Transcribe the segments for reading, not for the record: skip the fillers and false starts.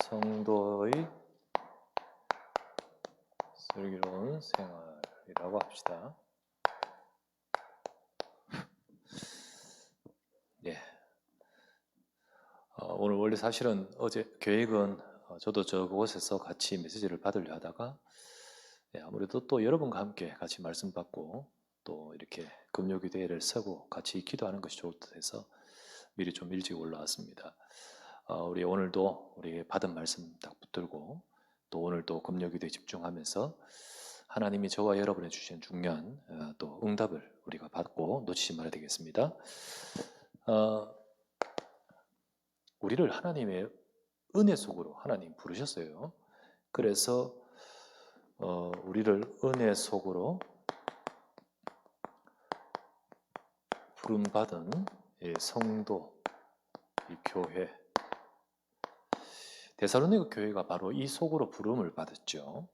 성도의 슬기로운 생활이라고 합시다. 예. 오늘 원래 사실은 어제 계획은 저도 저곳에서 같이 메시지를 받으려 하다가 아무래도 또 여러분과 함께 같이 말씀 받고 또 이렇게 금요기도회를 서고 같이 기도하는 것이 좋을 듯 해서 미리 좀 일찍 올라왔습니다. 우리 오늘도 우리 받은 말씀 딱 붙들고 또 오늘도 금요기도에 집중하면서 하나님이 저와 여러분에 주신 중요한 또 응답을 우리가 받고 놓치지 말아야 되겠습니다. 우리를 하나님의 은혜 속으로 하나님 부르셨어요. 그래서 우리를 은혜 속으로 부름받은 성도, 이 교회, 데살로니가 교회가 바로 이 속으로 부름을 받았죠.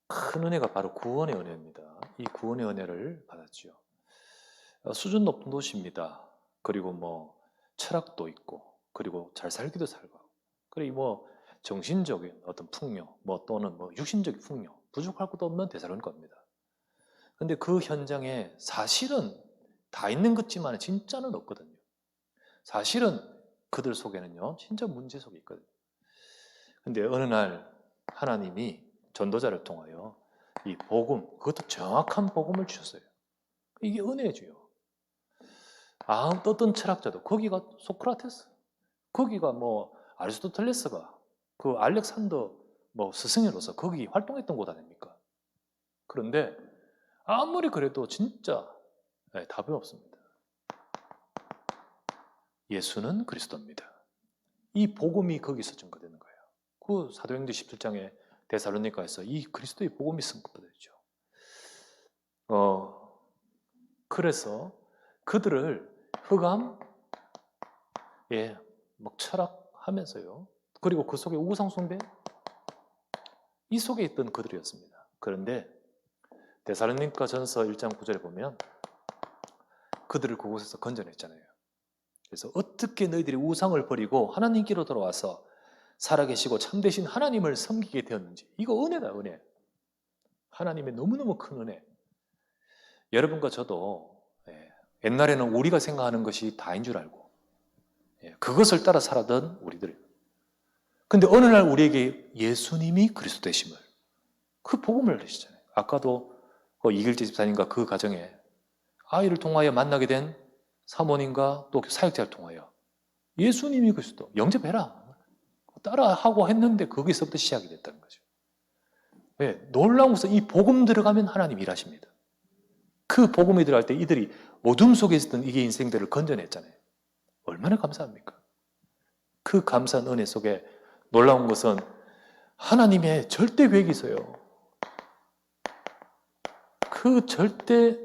큰 은혜가 바로 구원의 은혜입니다. 이 구원의 은혜를 받았죠. 수준 높은 도시입니다. 그리고 뭐 철학도 있고, 그리고 잘 살기도 살고, 그리고 뭐 정신적인 어떤 풍요, 뭐 또는 뭐 육신적인 풍요, 부족할 것도 없는 데살로니가입니다. 근데 그 현장에 사실은 다 있는 것 같지만 진짜는 없거든요. 사실은 그들 속에는요, 진짜 문제 속에 있거든요. 근데 어느 날 하나님이 전도자를 통하여 이 복음, 그것도 정확한 복음을 주셨어요. 이게 은혜죠. 어떤 철학자도, 거기가 소크라테스, 거기가 뭐 아리스토텔레스가 그 알렉산더 뭐 스승으로서 거기 활동했던 곳 아닙니까? 그런데 아무리 그래도 진짜 답이 없습니다. 예수는 그리스도입니다. 이 복음이 거기서 증거되는 거예요. 그 사도행전 17장에 데살로니가에서 이 그리스도의 복음이 선포되죠. 그래서 그들을 흑암, 막 철학하면서요. 그리고 그 속에 우상 숭배, 이 속에 있던 그들이었습니다. 그런데 데살로니가전서 1장 9절에 보면 그들을 그곳에서 건져냈잖아요. 그래서 어떻게 너희들이 우상을 버리고 하나님께로 돌아와서 살아계시고 참되신 하나님을 섬기게 되었는지. 이거 은혜다, 은혜. 하나님의 너무너무 큰 은혜. 여러분과 저도 옛날에는 우리가 생각하는 것이 다인 줄 알고 그것을 따라 살았던 우리들. 근데 어느 날 우리에게 예수님이 그리스도 되심을, 그 복음을 내시잖아요. 아까도 이길재 집사님과 그 가정에 아이를 통하여 만나게 된 사모님과 또 사역자를 통하여 예수님이 그리스도 영접해라 따라하고 했는데 거기서부터 시작이 됐다는 거죠. 놀라운 것은 이 복음 들어가면 하나님 일하십니다. 그 복음이 들어갈 때 이들이 어둠 속에 있었던 이게 인생들을 건져냈잖아요. 얼마나 감사합니까? 그 감사한 은혜 속에 놀라운 것은 하나님의 절대 계획이 있어요. 그 절대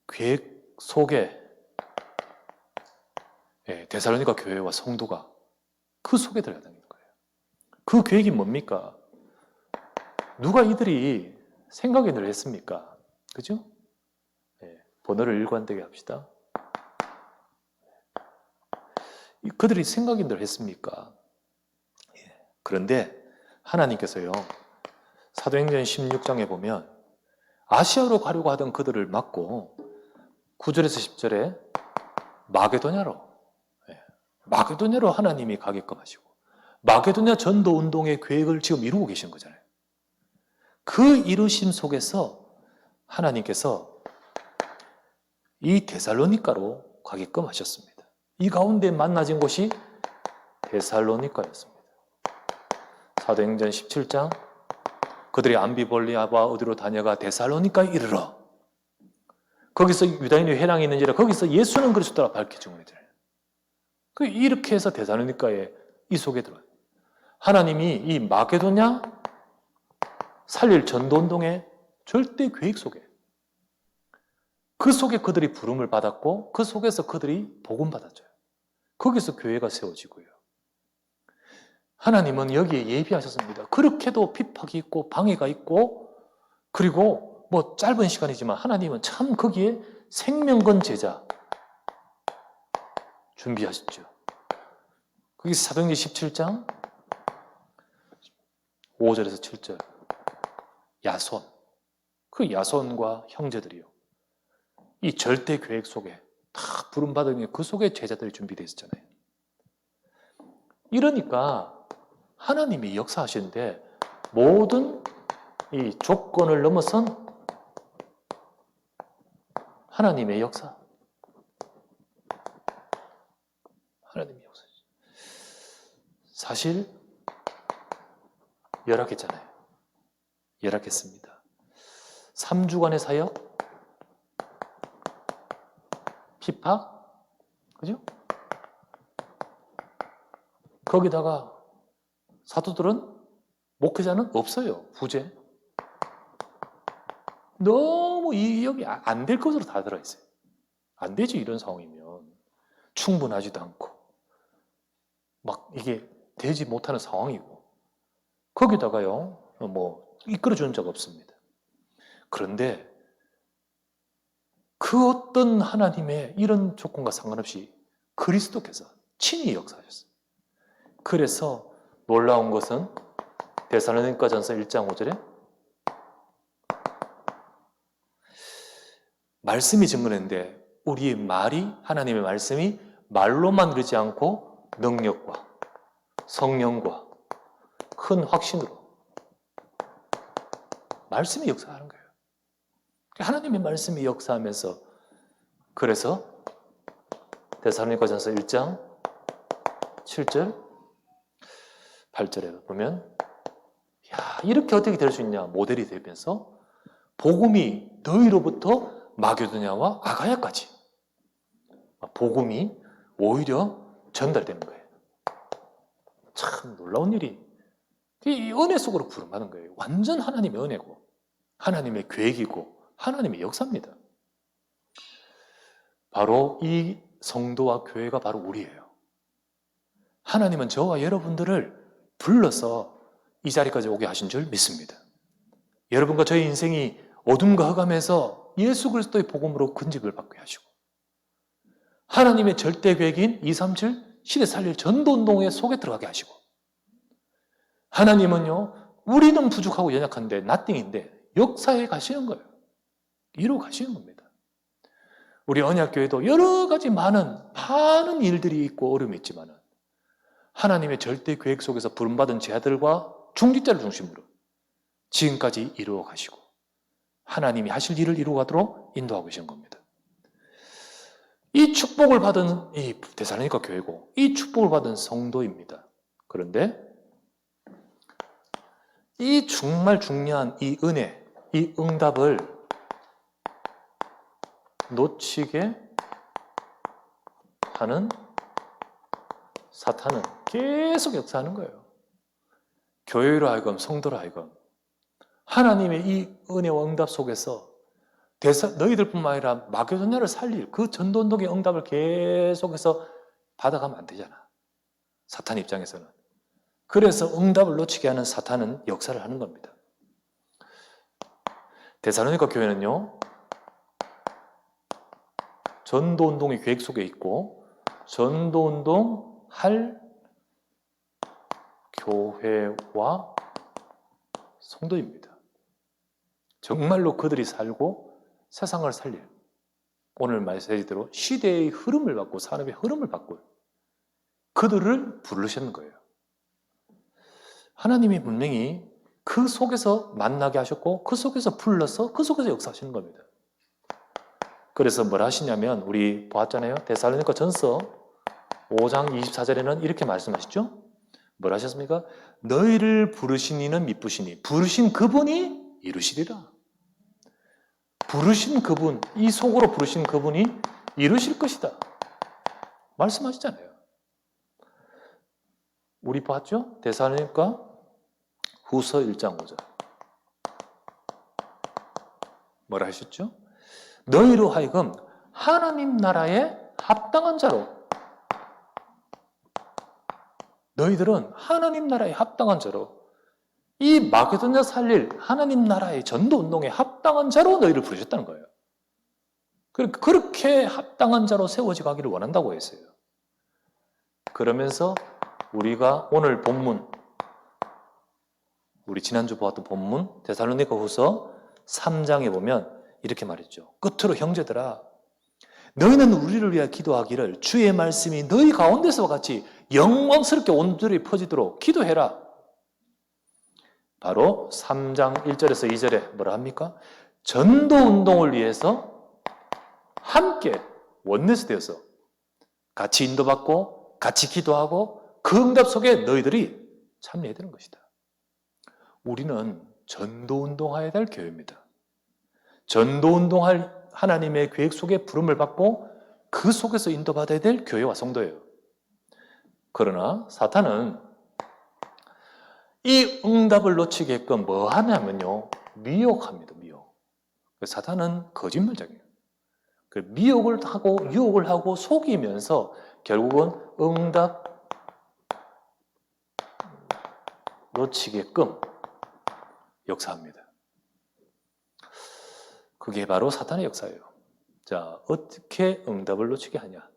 계획 속에 데살로니가 교회와 성도가 그 속에 들어가야 되는 거예요. 그 계획이 뭡니까? 누가 이들이 생각을 했습니까? 그죠? 번호를 일관되게 합시다. 그들이 생각을 했습니까? 그런데 하나님께서요, 사도행전 16장에 보면 아시아로 가려고 하던 그들을 막고 9절에서 10절에 마게도냐로 하나님이 가게끔 하시고 마게도냐 전도 운동의 계획을 지금 이루고 계신 거잖아요. 그 이루심 속에서 하나님께서 이 데살로니가로 가게끔 하셨습니다. 이 가운데 만나진 곳이 데살로니가였습니다. 사도행전 17장 그들이 암비볼리아와 어디로 다녀가 데살로니가에 이르러 거기서 유다인의 회당이 있는지라 거기서 예수는 그리스도라 밝혀진 거예요. 이렇게 해서 데살로니가에 이 속에 들어와요. 하나님이 이 마게도냐 살릴 전도운동의 절대 계획 속에 그 속에 그들이 부름을 받았고 그 속에서 그들이 복음 받았죠. 거기서 교회가 세워지고요. 하나님은 여기에 예비하셨습니다. 그렇게도 핍박이 있고 방해가 있고 그리고 뭐 짧은 시간이지만 하나님은 참 거기에 생명건 제자 준비하셨죠. 그게 사도행전 17장 5절에서 7절. 야손. 그 야손과 형제들이요. 이 절대 계획 속에 다 부름받은 그 속에 제자들이 준비되어 있었잖아요. 이러니까 하나님이 역사하시는데 모든 이 조건을 넘어선 하나님의 역사. 하나님의 역사. 사실 열악했잖아요. 열악했습니다. 3주간의 사역, 핍박, 그죠? 거기다가 사도들은, 목회자는 없어요. 부재. 너무 이 역이 안 될 것으로 다 들어있어요. 안 되지, 이런 상황이면. 충분하지도 않고. 막 이게 되지 못하는 상황이고. 거기다가요, 이끌어주는 자가 없습니다. 그런데 그 어떤 하나님의 이런 조건과 상관없이 그리스도께서 친히 역사하셨어요. 그래서 놀라운 것은 데살로니가전서 1장 5절에 말씀이 증거했는데 우리의 말이, 하나님의 말씀이 말로만 그러지 않고 능력과 성령과 큰 확신으로 말씀이 역사하는 거예요. 하나님의 말씀이 역사하면서, 그래서 데살로니가전서 1장 7절 8절에 보면, 야, 이렇게 어떻게 될 수 있냐, 모델이 되면서 복음이 너희로부터 마게도냐와 아가야까지 복음이 오히려 전달되는 거예요. 참 놀라운 일이, 이 은혜 속으로 부름하는 거예요. 완전 하나님의 은혜고 하나님의 계획이고 하나님의 역사입니다. 바로 이 성도와 교회가 바로 우리예요. 하나님은 저와 여러분들을 불러서 이 자리까지 오게 하신 줄 믿습니다. 여러분과 저의 인생이 어둠과 흑암에서 예수 그리스도의 복음으로 건집을 받게 하시고, 하나님의 절대 계획인 237 시대 살릴 전도운동의 속에 들어가게 하시고, 하나님은요, 우리는 부족하고 연약한데, nothing인데 역사에 가시는 거예요. 이루어 가시는 겁니다. 우리 언약교회도 여러 가지 많은 일들이 있고 어려움이 있지만 하나님의 절대 계획 속에서 부름받은 제자들과 중직자를 중심으로 지금까지 이루어 가시고 하나님이 하실 일을 이루어 가도록 인도하고 계신 겁니다. 이 축복을 받은 이 데살로니가 교회고 이 축복을 받은 성도입니다. 그런데 이 정말 중요한 이 은혜, 이 응답을 놓치게 하는 사탄은 계속 역사하는 거예요. 교회로 하여금, 성도로 하여금 하나님의 이 은혜와 응답 속에서 너희들뿐만 아니라 마게도냐를 살릴 그 전도운동의 응답을 계속해서 받아가면 안 되잖아. 사탄 입장에서는. 그래서 응답을 놓치게 하는 사탄은 역사를 하는 겁니다. 데살로니가 교회는요, 전도운동의 계획 속에 있고 전도운동 할 교회와 성도입니다. 정말로 그들이 살고 세상을 살릴, 오늘 말씀대로 시대의 흐름을 받고 산업의 흐름을 받고 그들을 부르시는 거예요. 하나님이 분명히 그 속에서 만나게 하셨고 그 속에서 불러서 그 속에서 역사하시는 겁니다. 그래서 뭘 하시냐면, 우리 보았잖아요. 데살로니가 전서 5장 24절에는 이렇게 말씀하시죠. 뭘 하셨습니까? 너희를 부르신 이는 미쁘시니 부르신 그분이 이루시리라. 부르신 그분, 이 속으로 부르신 그분이 이루실 것이다 말씀하시잖아요. 우리 봤죠? 데살로니가 후서 1장 5절 뭐라 하셨죠? 너희로 하여금 하나님 나라에 합당한 자로, 너희들은 하나님 나라에 합당한 자로, 이 마게도냐 살릴 하나님 나라의 전도운동에 합당한 자로 너희를 부르셨다는 거예요. 그렇게 합당한 자로 세워져 가기를 원한다고 했어요. 그러면서 우리가 오늘 본문, 우리 지난주 보았던 본문 데살로니가후서 3장에 보면 이렇게 말했죠. 끝으로 형제들아, 너희는 우리를 위하여 기도하기를 주의 말씀이 너희 가운데서와 같이 영광스럽게 온들이 퍼지도록 기도해라. 바로 3장 1절에서 2절에 뭐라 합니까? 전도운동을 위해서 함께 원내스 되어서 같이 인도받고 같이 기도하고 그 응답 속에 너희들이 참여해야 되는 것이다. 우리는 전도운동해야 될 교회입니다. 전도운동할 하나님의 계획 속에 부름을 받고 그 속에서 인도받아야 될 교회와 성도예요. 그러나 사탄은 이 응답을 놓치게끔 뭐 하냐면요, 미혹합니다. 미혹. 사탄은 거짓말장이에요. 그 미혹을 하고 유혹을 하고 속이면서 결국은 응답 놓치게끔 역사합니다. 그게 바로 사탄의 역사예요. 자, 어떻게 응답을 놓치게 하냐?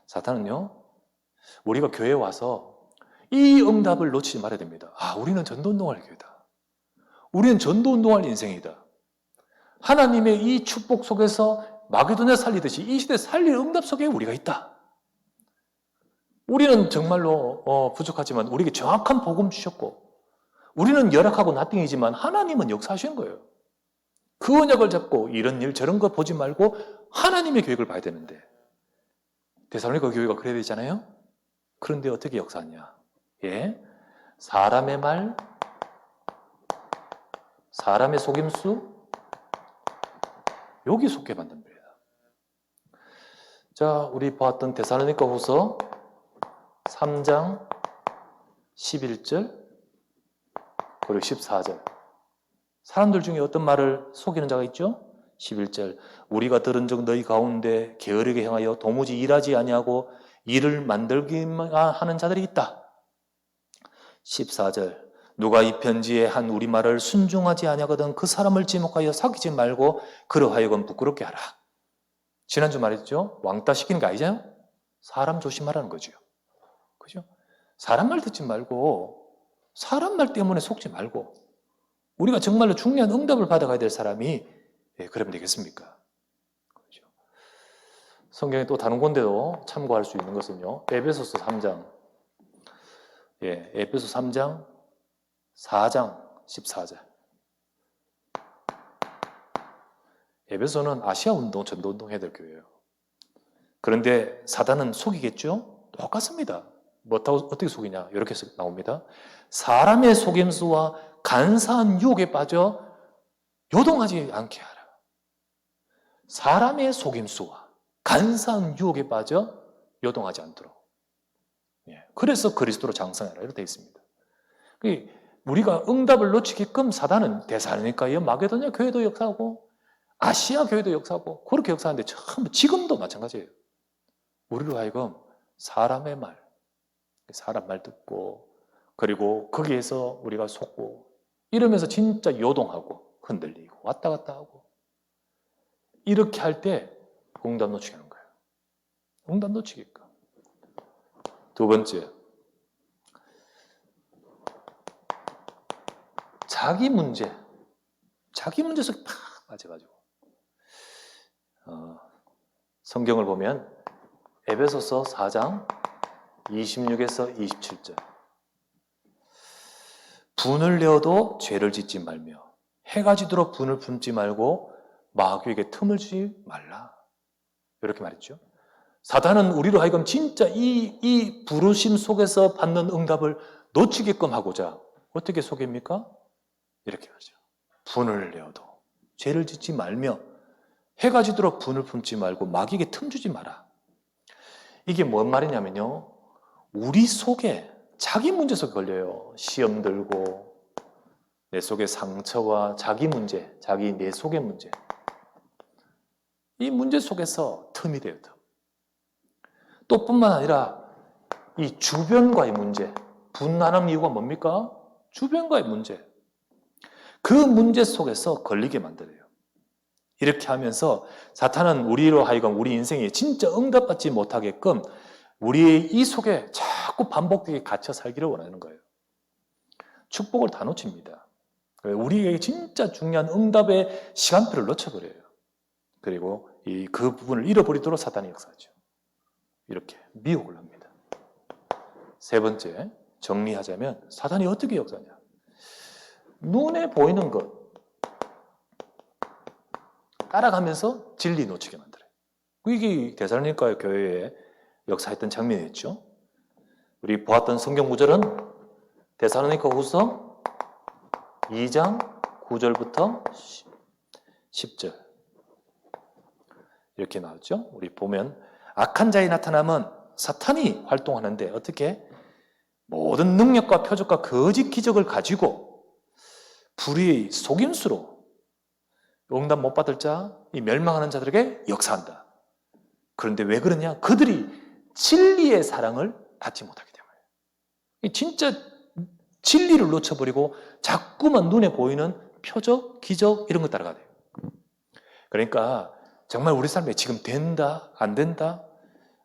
사탄은요, 우리가 교회에 와서 이 응답을 놓치지 말아야 됩니다. 아, 우리는 전도운동할 교회다. 우리는 전도운동할 인생이다. 하나님의 이 축복 속에서 마게도냐 살리듯이 이 시대 살릴 응답 속에 우리가 있다. 우리는 정말로 부족하지만 우리에게 정확한 복음 주셨고, 우리는 열악하고 나띵이지만 하나님은 역사하시는 거예요. 그 언약을 잡고 이런 일 저런 거 보지 말고 하나님의 계획을 봐야 되는데, 데살로니가 교회가 그래야 되잖아요. 그런데 어떻게 역사하냐? 예, 사람의 말, 사람의 속임수, 여기 속해 만든 겁니다. 자, 우리 보았던 데살로니가후서 3장 11절 그리고 14절. 사람들 중에 어떤 말을 속이는 자가 있죠? 11절, 우리가 들은 적 너희 가운데 게으르게 행하여 도무지 일하지 아니하고 일을 만들기만 하는 자들이 있다. 14절, 누가 이 편지에 한 우리 말을 순종하지 아니하거든 그 사람을 지목하여 사귀지 말고 그로 하여금 부끄럽게 하라. 지난주 말했죠? 왕따 시키는 게 아니잖아요? 사람 조심하라는 거죠. 그죠? 사람 말 듣지 말고, 사람 말 때문에 속지 말고, 우리가 정말로 중요한 응답을 받아가야 될 사람이 그러면 되겠습니까? 그렇죠? 성경에 또 다른 곳에도 참고할 수 있는 것은요, 에베소서 3장, 에베소 3장 4장 14절. 에베소는 아시아 운동, 전도 운동 해야 될 교회예요. 그런데 사단은 속이겠죠? 똑같습니다. 어떻게 속이냐? 이렇게 나옵니다. 사람의 속임수와 간사한 유혹에 빠져 요동하지 않게 하라. 사람의 속임수와 간사한 유혹에 빠져 요동하지 않도록. 그래서 그리스도로 장성하라 이렇게 되어 있습니다. 우리가 응답을 놓치게끔 사단은 데살로니가의 마게도냐 교회도 역사하고 아시아 교회도 역사하고 그렇게 역사하는데 지금도 마찬가지예요. 우리로 하여금 사람의 말, 사람 말 듣고 그리고 거기에서 우리가 속고 이러면서 진짜 요동하고 흔들리고 왔다 갔다 하고 이렇게 할 때 응답 놓치게 하는 거예요. 응답 놓치게끔. 두 번째, 자기 문제 속에 팍 빠져가지고 성경을 보면 에베소서 4장 26에서 27절, 분을 내어도 죄를 짓지 말며 해가 지도록 분을 품지 말고 마귀에게 틈을 주지 말라. 이렇게 말했죠. 사단은 우리로 하여금 진짜 이 부르심 속에서 받는 응답을 놓치게끔 하고자 어떻게 속입니까? 이렇게 하죠. 분을 내어도 죄를 짓지 말며 해가 지도록 분을 품지 말고 마귀에게 틈 주지 마라. 이게 뭔 말이냐면요, 우리 속에 자기 문제 속에 걸려요. 시험 들고 내 속의 상처와 자기 문제, 내 속의 문제, 이 문제 속에서 틈이 돼요. 또 뿐만 아니라 이 주변과의 문제, 분란한 이유가 뭡니까? 주변과의 문제, 그 문제 속에서 걸리게 만들어요. 이렇게 하면서 사탄은 우리로 하여금 우리 인생에 진짜 응답받지 못하게끔 우리의 이 속에 자꾸 반복되게 갇혀 살기를 원하는 거예요. 축복을 다 놓칩니다. 우리에게 진짜 중요한 응답의 시간표를 놓쳐버려요. 그리고 그 부분을 잃어버리도록 사탄이 역사하죠. 이렇게 미혹을 합니다. 세 번째, 정리하자면 사탄이 어떻게 역사하냐. 눈에 보이는 것 따라가면서 진리 놓치게 만들어요. 이게 데살로니가 교회에 역사했던 장면이었죠. 우리 보았던 성경 구절은 데살로니가 후서 2장 9절부터 10절 이렇게 나왔죠. 우리 보면 악한 자의 나타남은 사탄이 활동하는데 어떻게? 모든 능력과 표적과 거짓 기적을 가지고 불의의 속임수로 응답 못 받을 자, 이 멸망하는 자들에게 역사한다. 그런데 왜 그러냐? 그들이 진리의 사랑을 받지 못하기 때문에. 진짜 진리를 놓쳐버리고 자꾸만 눈에 보이는 표적, 기적 이런 거 따라가야 돼요. 그러니까 정말 우리 삶에 지금 된다, 안 된다,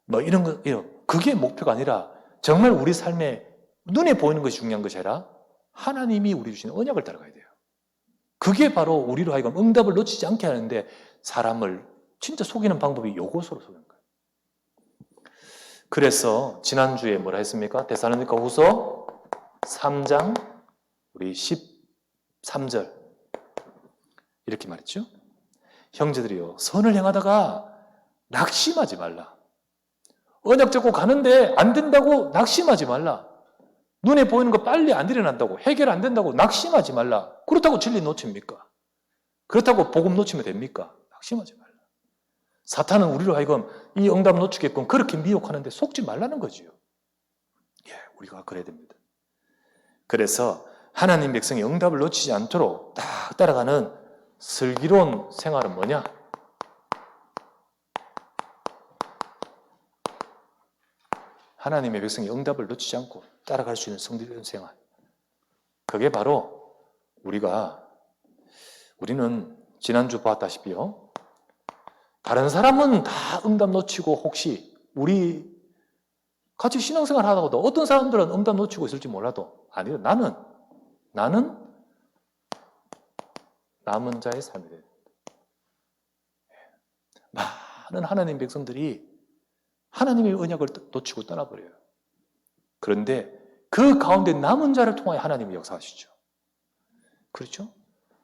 뭐 이런 거, 그게 목표가 아니라 정말 우리 삶에 눈에 보이는 것이 중요한 것이 아니라 하나님이 우리 주신 언약을 따라가야 돼요. 그게 바로 우리로 하여금 응답을 놓치지 않게 하는데 사람을 진짜 속이는 방법이 이것으로 속이는 거예요. 그래서 지난주에 뭐라 했습니까? 데살로니가 후서 3장 우리 13절 이렇게 말했죠. 형제들이요, 선을 행하다가 낙심하지 말라. 언약 잡고 가는데 안 된다고 낙심하지 말라. 눈에 보이는 거 빨리 안 일어난다고, 해결 안 된다고 낙심하지 말라. 그렇다고 진리 놓칩니까? 그렇다고 복음 놓치면 됩니까? 낙심하지 말라. 사탄은 우리로 하여금 이 응답 놓치게끔 그렇게 미혹하는데 속지 말라는 거지요. 예, 우리가 그래야 됩니다. 그래서 하나님 백성이 응답을 놓치지 않도록 딱 따라가는 슬기로운 생활은 뭐냐? 하나님의 백성이 응답을 놓치지 않고 따라갈 수 있는 성리로운 생활. 그게 바로 우리는 지난주 보았다시피요. 다른 사람은 다 응답 놓치고 혹시 우리 같이 신앙생활 하다가도 어떤 사람들은 응답 놓치고 있을지 몰라도 아니요. 나는 남은 자의 삶이 돼요. 많은 하나님 백성들이 하나님의 언약을 놓치고 떠나버려요. 그런데 그 가운데 남은 자를 통하여 하나님이 역사하시죠. 그렇죠?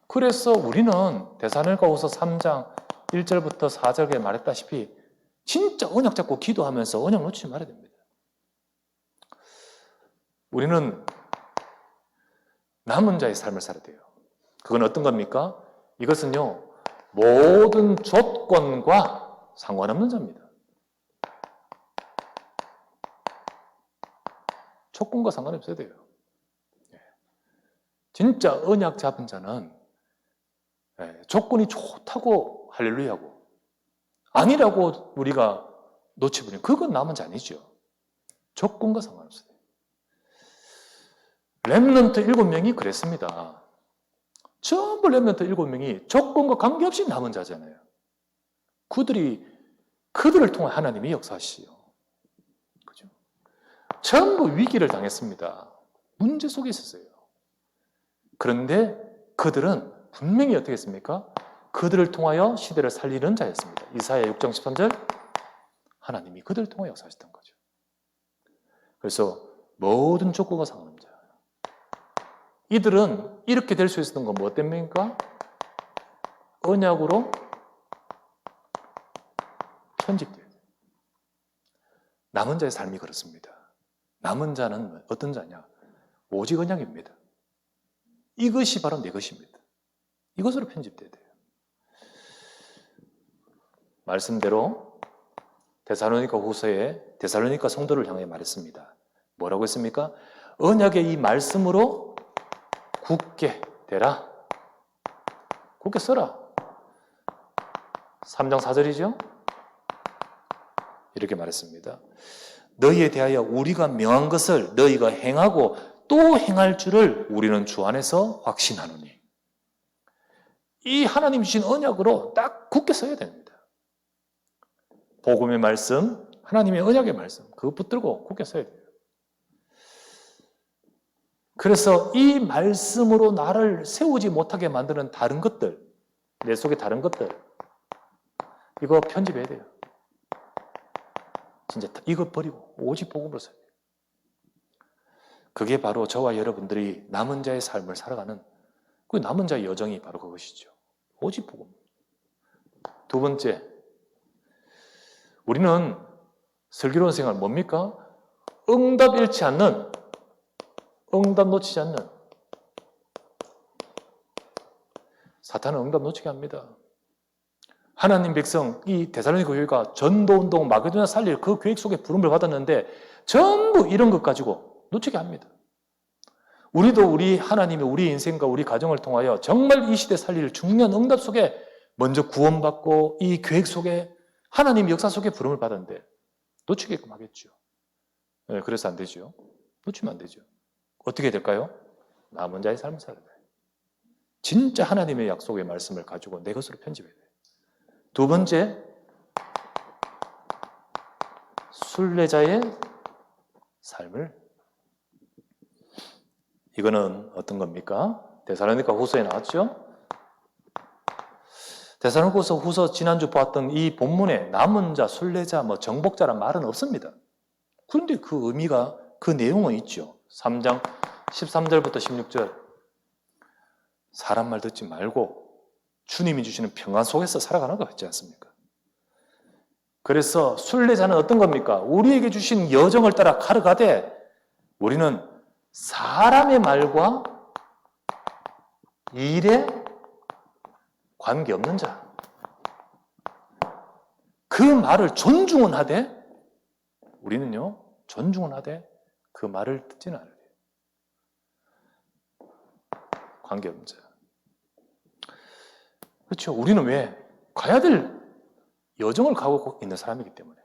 그래서 우리는 데살로니가후서 3장 1절부터 4절에 말했다시피 진짜 언약 잡고 기도하면서 언약 놓치지 말아야 됩니다. 우리는 남은 자의 삶을 살아야 돼요. 그건 어떤 겁니까? 이것은요, 모든 조건과 상관없는 자입니다. 조건과 상관없어야 돼요. 진짜 언약 잡은 자는 조건이 좋다고 할렐루야고 아니라고 우리가 놓쳐버리면 그건 남은 자 아니죠. 조건과 상관없어요. 렘넌트 7명이 그랬습니다. 전부 렘넌트 7명이 조건과 관계없이 남은 자잖아요. 그들을 통해 하나님이 역사하시죠. 그죠? 전부 위기를 당했습니다. 문제 속에 있었어요. 그런데 그들은 분명히 어떻게 했습니까? 그들을 통하여 시대를 살리는 자였습니다. 이사야 6장 13절 하나님이 그들을 통해 역사하셨던 거죠. 그래서 모든 조건과 상관없는 자. 이들은 이렇게 될 수 있었던 건 뭐 때문입니까? 언약으로 편집돼요. 남은 자의 삶이 그렇습니다. 남은 자는 어떤 자냐? 오직 언약입니다. 이것이 바로 내 것입니다. 이것으로 편집돼야 돼요. 말씀대로 데살로니가 후서에 데살로니가 성도를 향해 말했습니다. 뭐라고 했습니까? 언약의 이 말씀으로 굳게 되라. 굳게 서라. 3장 4절이죠? 이렇게 말했습니다. 너희에 대하여 우리가 명한 것을 너희가 행하고 또 행할 줄을 우리는 주 안에서 확신하노니. 이 하나님 주신 언약으로 딱 굳게 서야 됩니다. 복음의 말씀, 하나님의 언약의 말씀, 그거 붙들고 굳게 서야 돼요. 그래서 이 말씀으로 나를 세우지 못하게 만드는 다른 것들, 내 속에 다른 것들, 이거 편집해야 돼요. 진짜 이거 버리고 오직 복음으로 써야 돼요. 그게 바로 저와 여러분들이 남은 자의 삶을 살아가는 그 남은 자의 여정이 바로 그것이죠. 오직 복음. 두 번째, 우리는 슬기로운 생활 뭡니까? 응답 잃지 않는, 응답 놓치지 않는. 사탄은 응답 놓치게 합니다. 하나님 백성, 이 데살로니가 교회가 전도운동 마게도냐 살릴 그 계획 속에 부름을 받았는데 전부 이런 것 가지고 놓치게 합니다. 우리도 우리 하나님의 우리 인생과 우리 가정을 통하여 정말 이 시대 살릴 중요한 응답 속에 먼저 구원받고 이 계획 속에 하나님 역사 속에 부름을 받았는데 놓치게끔 하겠죠. 네, 그래서 안 되죠. 놓치면 안 되죠. 어떻게 될까요? 남은 자의 삶을 살아야 돼요. 진짜 하나님의 약속의 말씀을 가지고 내 것으로 편집해야 돼요. 두 번째, 순례자의 삶을. 이거는 어떤 겁니까? 데살로니가 후서에 나왔죠? 데살로니가 후서 지난주 보았던 이 본문에 남은 자, 순례자, 정복자란 말은 없습니다. 그런데 그 의미가, 그 내용은 있죠. 3장 13절부터 16절. 사람 말 듣지 말고 주님이 주시는 평안 속에서 살아가는 거 같지 않습니까? 그래서 순례자는 어떤 겁니까? 우리에게 주신 여정을 따라 가르가되 우리는 사람의 말과 일에 관계없는 자. 그 말을 존중은 하되 우리는요, 존중은 하되 그 말을 듣지는 않아요. 관계없는 자. 그렇죠. 우리는 왜? 가야 될 여정을 가고 있는 사람이기 때문에.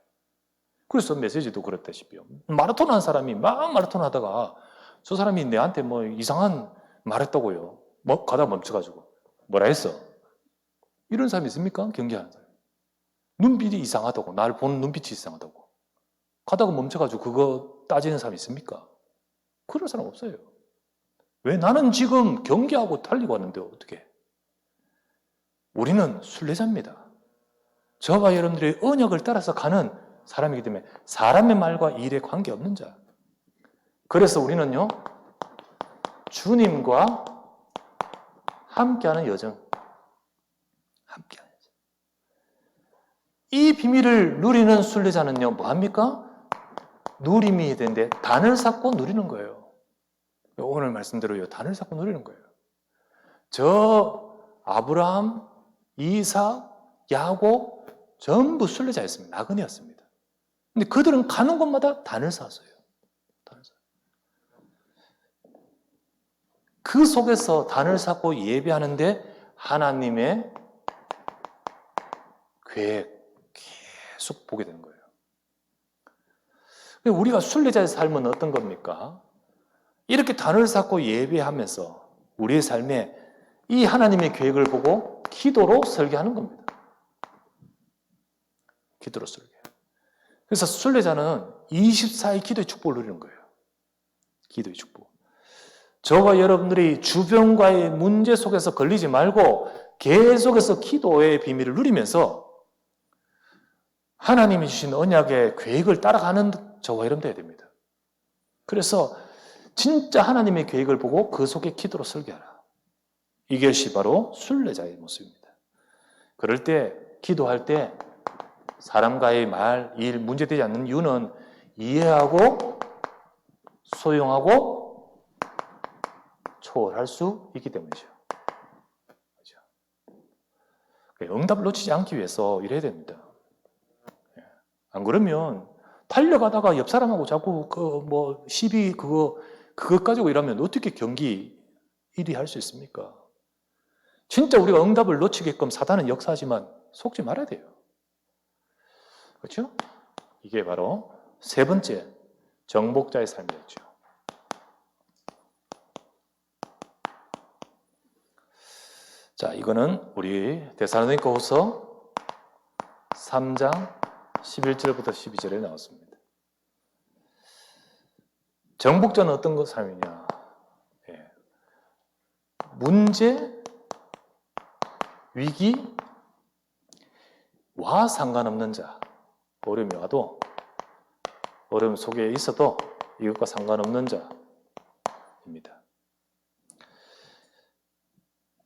그래서 메시지도 그렇다시피 마라톤 한 사람이 막 마라톤 하다가 저 사람이 내한테 이상한 말 했다고요. 가다 멈춰가지고. 뭐라 했어? 이런 사람이 있습니까? 경계하는 사람. 눈빛이 이상하다고. 날 보는 눈빛이 이상하다고. 가다가 멈춰가지고 그거 따지는 사람이 있습니까? 그런 사람 없어요. 왜? 나는 지금 경계하고 달리고 왔는데 어떻게? 우리는 순례자입니다. 저와 여러분들의 언약을 따라서 가는 사람이기 때문에 사람의 말과 일에 관계없는 자. 그래서 우리는요, 주님과 함께하는 여정. 함께하는 여정. 이 비밀을 누리는 순례자는요, 뭐합니까? 누림이 되는데 단을 쌓고 누리는 거예요. 오늘 말씀대로요, 단을 쌓고 누리는 거예요. 저 아브라함, 이삭, 야곱 전부 순례자였습니다. 나그네였습니다. 근데 그들은 가는 곳마다 단을 쌓았어요. 그 속에서 단을 쌓고 예배하는데 하나님의 계획 계속 보게 되는 거예요. 우리가 순례자의 삶은 어떤 겁니까? 이렇게 단을 쌓고 예배하면서 우리의 삶에 이 하나님의 계획을 보고 기도로 설계하는 겁니다. 기도로 설계. 그래서 순례자는 24일 기도의 축복을 누리는 거예요. 기도의 축복. 저와 여러분들이 주변과의 문제 속에서 걸리지 말고 계속해서 기도의 비밀을 누리면서 하나님이 주신 언약의 계획을 따라가는 저와 여러분 되어야 됩니다. 그래서 진짜 하나님의 계획을 보고 그 속에 기도로 설계하라. 이것이 바로 순례자의 모습입니다. 그럴 때, 기도할 때 사람과의 말, 일, 문제되지 않는 이유는 이해하고 소용하고 초월할 수 있기 때문이죠. 그렇죠? 응답을 놓치지 않기 위해서 이래야 됩니다. 안 그러면 달려가다가 옆 사람하고 자꾸 시비 그것 가지고 이러면 어떻게 경기 1위 할 수 있습니까? 진짜 우리가 응답을 놓치게끔 사단은 역사하지만 속지 말아야 돼요. 그렇죠? 이게 바로 세 번째 정복자의 삶이었죠. 자, 이거는 우리 데살로니가후서 3장 11절부터 12절에 나왔습니다. 정복자는 어떤 삶이냐? 예. 문제, 위기와 상관없는 자, 어려움이 와도 어려움 속에 있어도 이것과 상관없는 자입니다.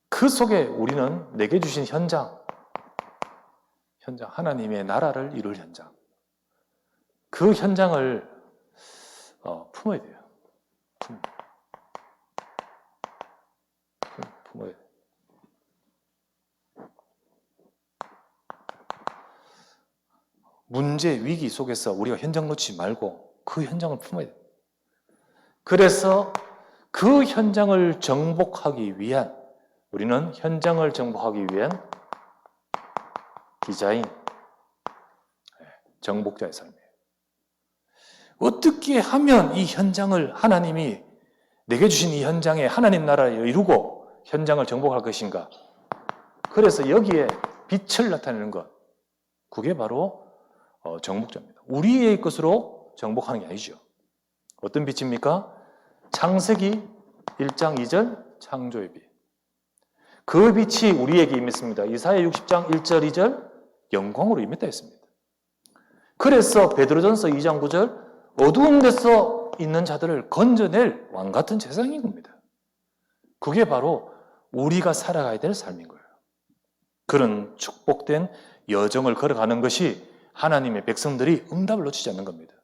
그 속에 우리는 내게 주신 현장, 하나님의 나라를 이룰 현장, 그 현장을 품어야 돼요. 품어야 돼요. 문제, 위기 속에서 우리가 현장 놓치지 말고 그 현장을 품어야 돼요. 그래서 그 현장을 정복하기 위한, 우리는 현장을 정복하기 위한 디자인, 정복자의 삶이에요. 어떻게 하면 이 현장을, 하나님이 내게 주신 이 현장에 하나님 나라를 이루고 현장을 정복할 것인가? 그래서 여기에 빛을 나타내는 것, 그게 바로 정복자입니다. 우리의 것으로 정복하는 게 아니죠. 어떤 빛입니까? 창세기 1장 2절 창조의 빛. 그 빛이 우리에게 임했습니다. 이사야 60장 1절 2절 영광으로 임했다 했습니다. 그래서 베드로전서 2장 9절 어두운 데서 있는 자들을 건져낼 왕 같은 세상인 겁니다. 그게 바로 우리가 살아가야 될 삶인 거예요. 그런 축복된 여정을 걸어가는 것이 하나님의 백성들이 응답을 놓치지 않는 겁니다.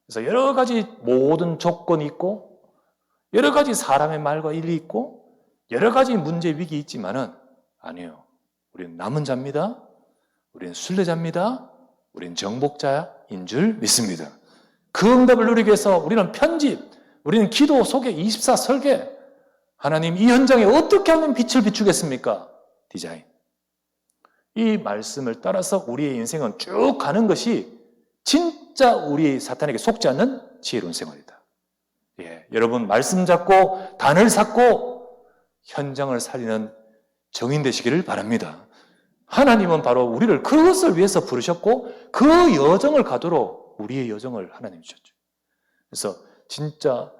그래서 여러 가지 모든 조건이 있고 여러 가지 사람의 말과 일이 있고 여러 가지 문제, 위기 있지만은 아니에요. 우리는 남은 자입니다. 우리는 순례자입니다. 우리는 정복자인 줄 믿습니다. 그 응답을 누리기 위해서 우리는 편집, 우리는 기도, 소개, 24 설계, 하나님 이 현장에 어떻게 하면 빛을 비추겠습니까? 디자인. 이 말씀을 따라서 우리의 인생은 쭉 가는 것이 진짜 우리 사탄에게 속지 않는 지혜로운 생활이다. 예, 여러분 말씀 잡고 단을 삭고 현장을 살리는 정인 되시기를 바랍니다. 하나님은 바로 우리를 그것을 위해서 부르셨고 그 여정을 가도록 우리의 여정을 하나님이 주셨죠. 그래서 진짜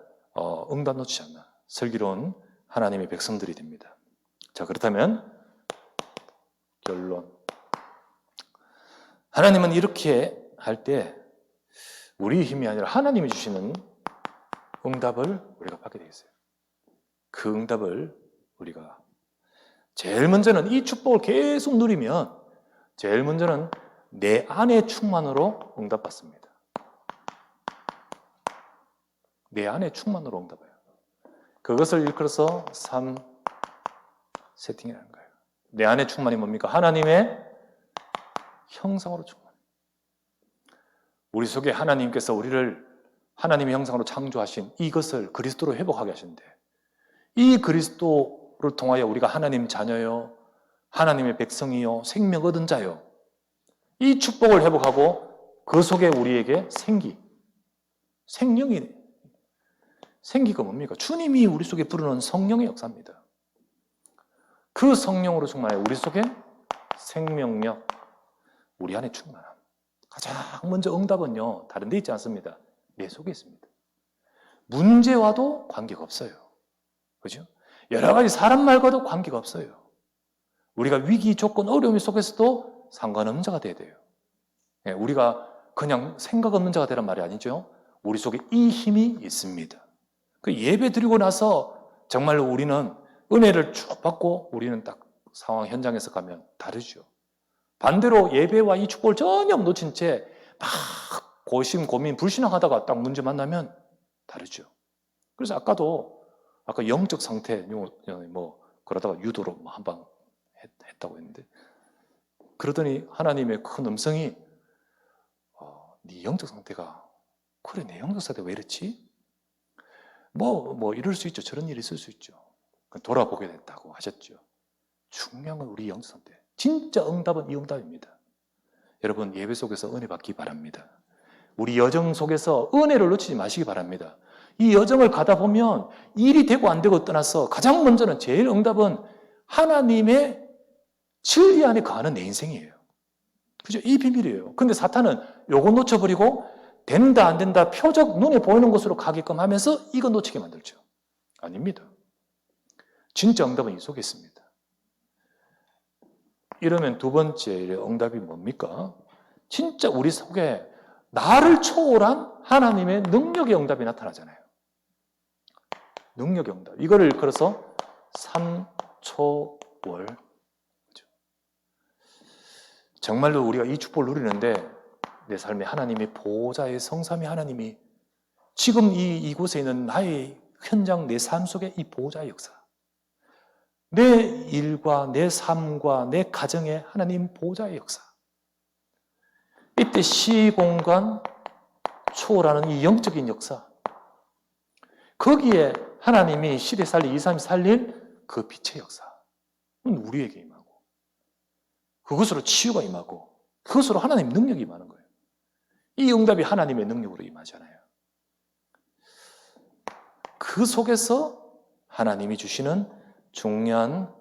응답 놓치지 않나 슬기로운 하나님의 백성들이 됩니다. 자, 그렇다면 결론. 하나님은 이렇게 할 때 우리의 힘이 아니라 하나님이 주시는 응답을 우리가 받게 되겠어요. 그 응답을 우리가 제일 먼저는 이 축복을 계속 누리면 제일 먼저는 내 안의 충만으로 응답받습니다. 내 안의 충만으로 응답해요. 그것을 일컬어서 3 세팅이라는 거예요. 내 안의 충만이 뭡니까? 하나님의 형상으로 충만. 우리 속에 하나님께서 우리를 하나님의 형상으로 창조하신 이것을 그리스도로 회복하게 하시는데 이 그리스도를 통하여 우리가 하나님 자녀요, 하나님의 백성이요, 생명 얻은 자요. 이 축복을 회복하고 그 속에 우리에게 생기가 뭡니까? 주님이 우리 속에 부르는 성령의 역사입니다. 그 성령으로 충만해 우리 속에 생명력, 우리 안에 충만함. 가장 먼저 응답은요, 다른 데 있지 않습니다. 내 속에 있습니다. 문제와도 관계가 없어요. 그죠? 여러 가지 사람 말과도 관계가 없어요. 우리가 위기, 조건, 어려움 속에서도 상관없는 자가 돼야 돼요. 우리가 그냥 생각 없는 자가 되란 말이 아니죠. 우리 속에 이 힘이 있습니다. 그 예배 드리고 나서 정말로 우리는 은혜를 쭉 받고 우리는 딱 상황 현장에서 가면 다르죠. 반대로 예배와 이 축복을 전혀 놓친 채 막 고심, 고민, 불신앙하다가 딱 문제 만나면 다르죠. 그래서 아까 영적 상태, 그러다가 유도로 한방 했다고 했는데, 그러더니 하나님의 큰 음성이, 네 영적 상태가, 그래, 내 영적 상태가 왜 이렇지? 이럴 수 있죠. 저런 일이 있을 수 있죠. 돌아보게 됐다고 하셨죠. 중요한 건 우리 영적 상태. 진짜 응답은 이 응답입니다. 여러분, 예배 속에서 은혜 받기 바랍니다. 우리 여정 속에서 은혜를 놓치지 마시기 바랍니다. 이 여정을 가다 보면 일이 되고 안 되고 떠나서 가장 먼저는 제일 응답은 하나님의 진리 안에 거하는 내 인생이에요. 그죠? 이 비밀이에요. 근데 사탄은 요거 놓쳐버리고 된다 안 된다 표적 눈에 보이는 것으로 가게끔 하면서 이거 놓치게 만들죠. 아닙니다. 진짜 응답은 이 속에 있습니다. 이러면 두 번째 응답이 뭡니까? 진짜 우리 속에 나를 초월한 하나님의 능력의 응답이 나타나잖아요. 능력의 응답. 이거를 그래서 삼초월. 정말로 우리가 이 축복을 누리는데 내 삶에 하나님의 보호자의 성삼위 하나님이 지금 이곳에 있는 나의 현장, 내 삶 속에 이 보호자의 역사, 내 일과 내 삶과 내 가정에 하나님 보호자의 역사, 이때 시공간 초월하는 이 영적인 역사, 거기에 하나님이 시대 살릴, 2, 3이 살릴 그 빛의 역사는 우리에게 임하고 그것으로 치유가 임하고 그것으로 하나님 능력이 임하는 거예요. 이 응답이 하나님의 능력으로 임하잖아요. 그 속에서 하나님이 주시는 중요한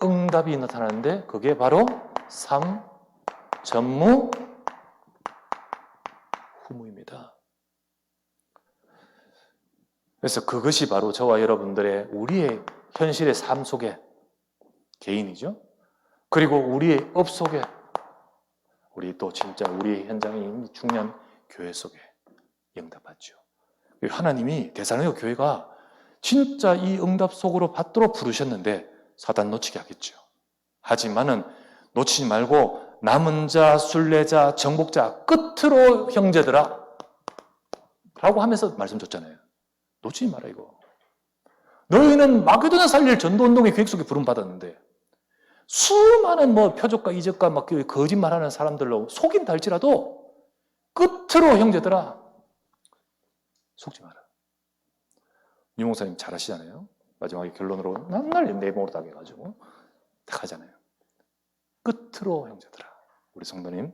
응답이 나타나는데 그게 바로 전무후무입니다. 그래서 그것이 바로 저와 여러분들의 우리의 현실의 삶 속에 개인이죠. 그리고 우리의 업 속에 우리 또 진짜 우리의 현장인 중요한 교회 속에 응답받죠. 하나님이 데살로니가 교회가 진짜 이 응답 속으로 받도록 부르셨는데 사단 놓치게 하겠죠. 하지만은 놓치지 말고 남은 자, 순례자, 정복자 끝으로 형제들아 라고 하면서 말씀 줬잖아요. 놓치지 마라 이거. 너희는 마게도냐 살릴 전도운동의 계획 속에 부름 받았는데 수많은 표적과 이적과 막 거짓말하는 사람들로 속인다 할지라도 끝으로 형제들아 속지 마라. 유 목사님 잘하시잖아요. 마지막에 결론으로 맨날 내몸으로 당해가지고 딱 하잖아요. 끝으로 형제들아 우리 성도님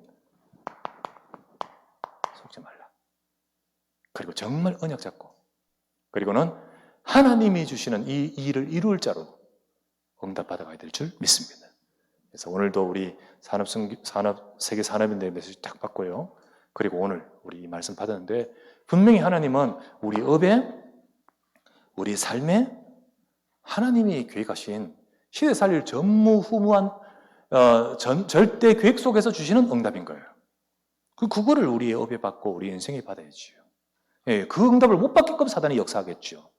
속지 말라. 그리고 정말 언약 잡고 그리고는 하나님이 주시는 이 일을 이룰 자로 응답받아가야 될 줄 믿습니다. 그래서 오늘도 우리 세계 산업인대 메시지 딱 받고요. 그리고 오늘 우리 이 말씀 받았는데 분명히 하나님은 우리 업에 우리 삶에 하나님이 계획하신 시대 살릴 전무후무한 절대 계획 속에서 주시는 응답인 거예요. 그거를 우리의 업에 받고 우리 인생에 받아야지요. 예, 그 응답을 못 받게끔 사단이 역사하겠죠.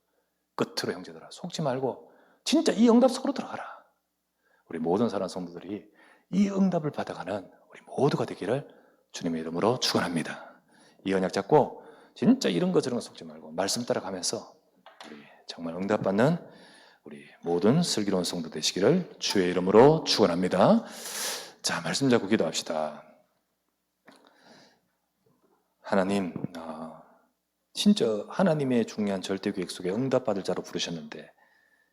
끝으로 형제들아 속지 말고 진짜 이 응답 속으로 들어가라. 우리 모든 사랑 성도들이 이 응답을 받아가는 우리 모두가 되기를 주님의 이름으로 축원합니다. 이 언약 잡고 진짜 이런 거 저런 거 속지 말고 말씀 따라가면서 우리 정말 응답받는 우리 모든 슬기로운 성도 되시기를 주의 이름으로 축원합니다. 자, 말씀 잡고 기도합시다. 하나님, 진짜 하나님의 중요한 절대 계획 속에 응답받을 자로 부르셨는데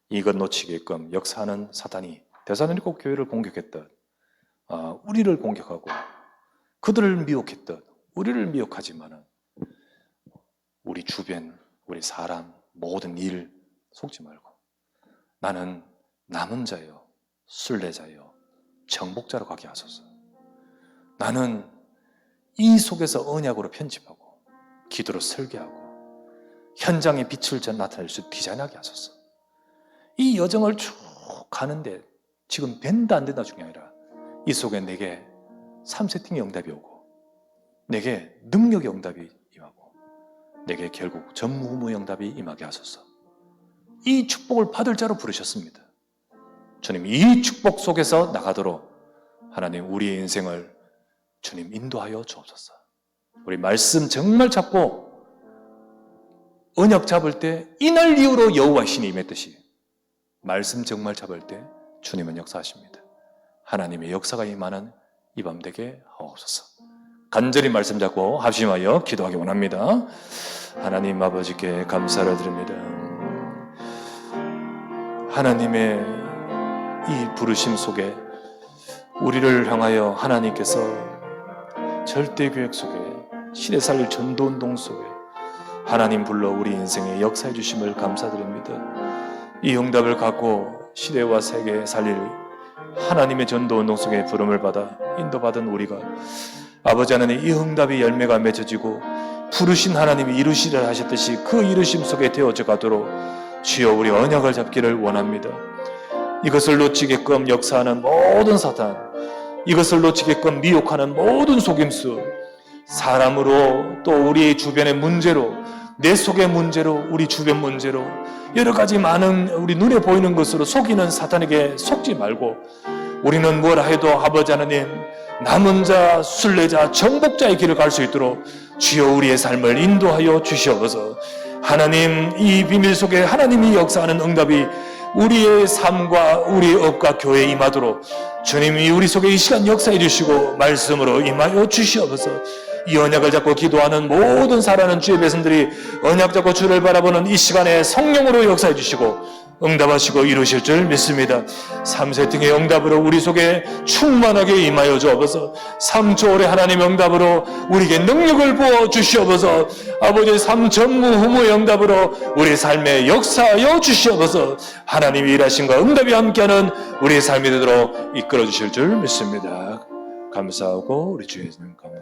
이것 놓치게끔 역사하는 사단이 데살로니가 교회를 공격했듯 우리를 공격하고 그들을 미혹했듯 우리를 미혹하지만은 우리 주변, 우리 사람, 모든 일 속지 말고 나는 남은 자요, 순례자요, 정복자로 가게 하소서. 나는 이 속에서 언약으로 편집하고 기도로 설계하고 현장의 빛을 나타낼 수 디자인하게 하소서. 이 여정을 쭉 가는데 지금 된다 안 된다 중요한 게 아니라 이 속에 내게 3세팅의 응답이 오고 내게 능력의 응답이 임하고 내게 결국 전무후무의 응답이 임하게 하소서. 이 축복을 받을 자로 부르셨습니다. 주님 이 축복 속에서 나가도록 하나님 우리의 인생을 주님 인도하여 주옵소서. 우리 말씀 정말 잡고 언약 잡을 때 이날 이후로 여호와 신이 임했듯이 말씀 정말 잡을 때 주님은 역사하십니다. 하나님의 역사가 임하는 이 밤 되게 하옵소서. 간절히 말씀 잡고 합심하여 기도하기 원합니다. 하나님 아버지께 감사를 드립니다. 하나님의 이 부르심 속에 우리를 향하여 하나님께서 절대 계획 속에 시대 살릴 전도운동 속에 하나님 불러 우리 인생에 역사해 주심을 감사드립니다. 이 응답을 갖고 시대와 세계에 살릴 하나님의 전도 운동 속에 부름을 받아 인도받은 우리가 아버지 하나님 이 응답의 열매가 맺어지고 부르신 하나님이 이루시려 하셨듯이 그 이루심 속에 되어져 가도록 주여 우리 언약을 잡기를 원합니다. 이것을 놓치게끔 역사하는 모든 사탄, 이것을 놓치게끔 미혹하는 모든 속임수, 사람으로 또 우리 주변의 문제로, 내 속의 문제로, 우리 주변 문제로 여러 가지 많은 우리 눈에 보이는 것으로 속이는 사탄에게 속지 말고 우리는 뭐라 해도 아버지 하나님 남은 자, 순례자, 정복자의 길을 갈 수 있도록 주여 우리의 삶을 인도하여 주시옵소서. 하나님 이 비밀 속에 하나님이 역사하는 응답이 우리의 삶과 우리의 업과 교회에 임하도록 주님이 우리 속에 이 시간 역사해 주시고 말씀으로 임하여 주시옵소서. 이 언약을 잡고 기도하는 모든 사랑하는 주의 백성들이 언약 잡고 주를 바라보는 이 시간에 성령으로 역사해 주시고 응답하시고 이루실 줄 믿습니다. 3세팅의 응답으로 우리 속에 충만하게 임하여 주옵소서. 3초월의 하나님의 응답으로 우리에게 능력을 부어 주시옵소서. 아버지의 3전무 후무의 응답으로 우리 삶에 역사하여 주시옵소서. 하나님이 일하신과 응답이 함께하는 우리의 삶이 되도록 이끌어 주실 줄 믿습니다. 감사하고 우리 주 예수님 감사합니다.